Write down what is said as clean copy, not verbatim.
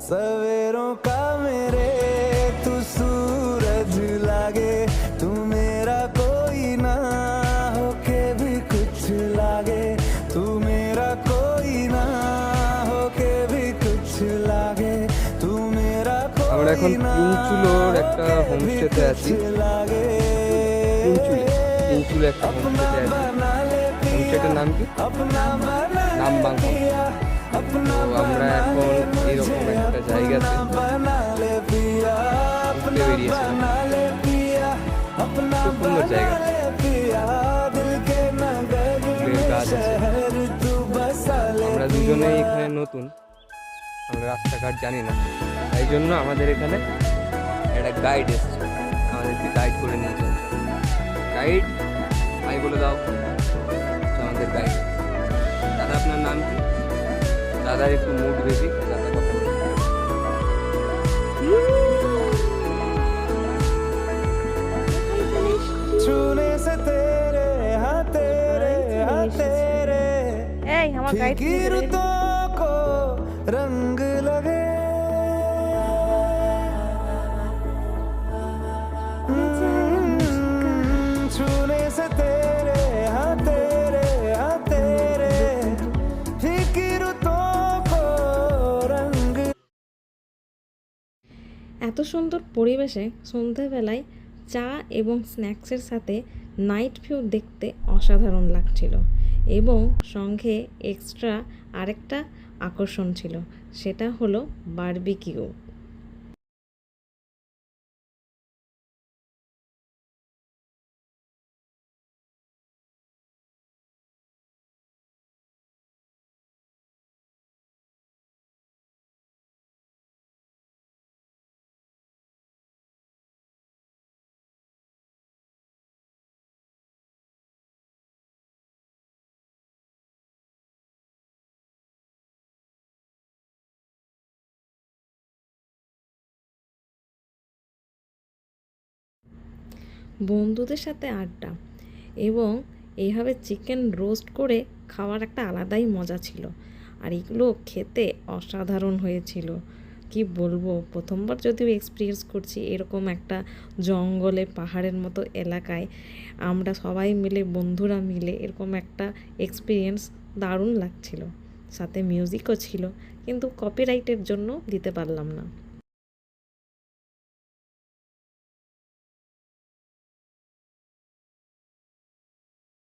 सवेरों का मेरे तू सूरज लागे, तू मेरा कोई ना होके भी कुछ लागे, तू मेरा कोई ना होके भी कुछ लागे, तू मेरा আমরা এখন कोई ना তিনচুলোর একটা হোমস্টেতে আছি। लागे। তিনচুলো একটা হোমস্টেতে আছি। হোমস্টেটার নাম কি? নাম বাংলা। তো আমরা এখন এরকম একটা জায়গাতে ঘুরতে বেরিয়েছিলাম। খুব সুন্দর জায়গা, ফুলের গাছ আছে। আমরা দুজনেই এখানে নতুন, আমরা রাস্তাঘাট জানি না, তাই জন্য আমাদের এখানে একটা গাইড এসছে, আমাদেরকে গাইড করে নিয়ে চলছে। গাইড ভাই বলে দাও, আমাদের গাইড। দাদা আপনার নাম কি? দাদার একটু মুড বেশি, দাদা কথা বলছে। छूने से तेरे हाँ तेरे हाँ तेरे फिकिरतों को रंग लगे, छूने से तेरे हाँ तेरे हाँ तेरे फिकिरतों को रंग। এত সুন্দর পরিবেশে সন্ধ্যাবেলায় চা এবং স্ন্যাক্সের সাথে নাইট ভিউ দেখতে অসাধারণ লাগছিল, এবং সঙ্গে এক্সট্রা আরেকটা আকর্ষণ ছিল, সেটা হলো বারবিকিউ। বন্ধুদের সাথে আড্ডা এবং এইভাবে চিকেন রোস্ট করে খাওয়ার একটা আলাদাই মজা ছিল, আর এগুলো খেতে অসাধারণ হয়েছিল। কি বলবো, প্রথমবার যদিও এক্সপিরিয়েন্স করছি এরকম একটা জঙ্গলে পাহাড়ের মতো এলাকায়, আমরা সবাই মিলে বন্ধুরা মিলে এরকম একটা এক্সপিরিয়েন্স দারুণ লাগছিল। সাথে মিউজিকও ছিল, কিন্তু কপিরাইটের জন্য দিতে পারলাম না।